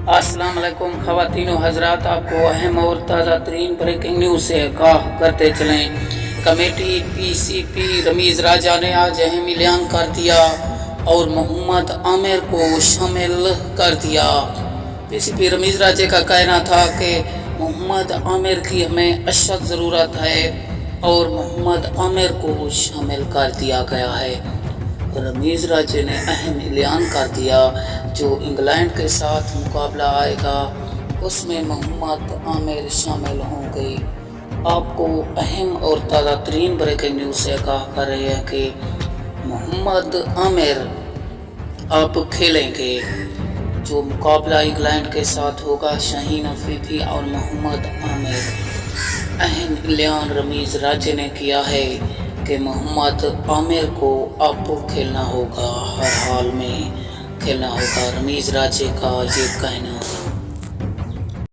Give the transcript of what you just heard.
अस्सलाम वालेकुम ख़वातीन व हज़रात, आपको अहम और ताज़ा तरीन ब्रेकिंग न्यूज़ से आगाह करते चलें। कमेटी पीसीपी रमीज़ राजा ने आज अहम ऐलान कर दिया और मोहम्मद आमिर को शामिल कर दिया। पीसीपी रमीज़ राजा का कहना था कि मोहम्मद आमिर की हमें अशद ज़रूरत है और मोहम्मद आमिर को शामिल कर दिया गया है। रमीज़ राजे ने अहम ऐलान कर दिया, जो इंग्लैंड के साथ मुकाबला आएगा उसमें मोहम्मद आमिर शामिल होंगे। आपको अहम और ताज़ा तरीन ब्रेकिंग न्यूज़ से आगाह कर रहे हैं कि मोहम्मद आमिर अब खेलेंगे। जो मुकाबला इंग्लैंड के साथ होगा, शाहीन अफरीदी और मोहम्मद आमिर। अहम ऐलान रमीज़ राजे ने किया है कि मोहम्मद आमिर को अब खेलना होगा, हर हाल में खेलना होगा। रमीज़ राजे का ये कहना